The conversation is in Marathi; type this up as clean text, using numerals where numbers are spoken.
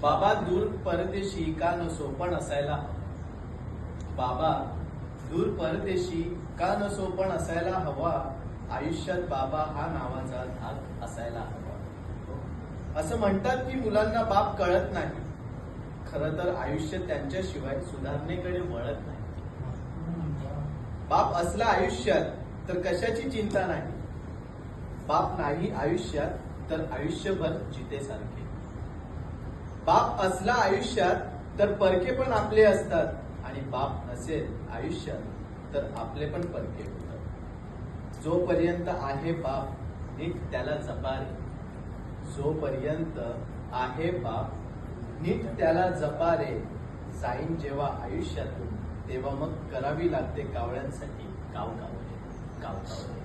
बाबा दूर परदेशी का नसो पण असायला हवा। बाबा दूर परदेशी का नसो पण असायला हवा। आयुष्यात बाबा हा नावाचा धाक असायला हवा। असं म्हणतात की मुलांना बाप कळत नाही, खरं तर आयुष्य त्यांच्याशिवाय सुधारणेकडे वळत नाही। बाप असला आयुष्यात तर कशाची चिंता नाही। बाप नाही आयुष्यात तर आयुष्यभर जितेसारखे। बाप असला आयुष्यात तर परके पण आपले असतात, आणि बाप नसेल आयुष्यात तर आपले पण परके होतात। जोपर्यंत आहे बाप नीट त्याला जपा रे। जोपर्यंत आहे बाप नीट त्याला जपा रे। जाईन जेव्हा आयुष्यातून तेव्हा मग करावी लागते कावळ्यांसाठी काव कावळे काव कावळे।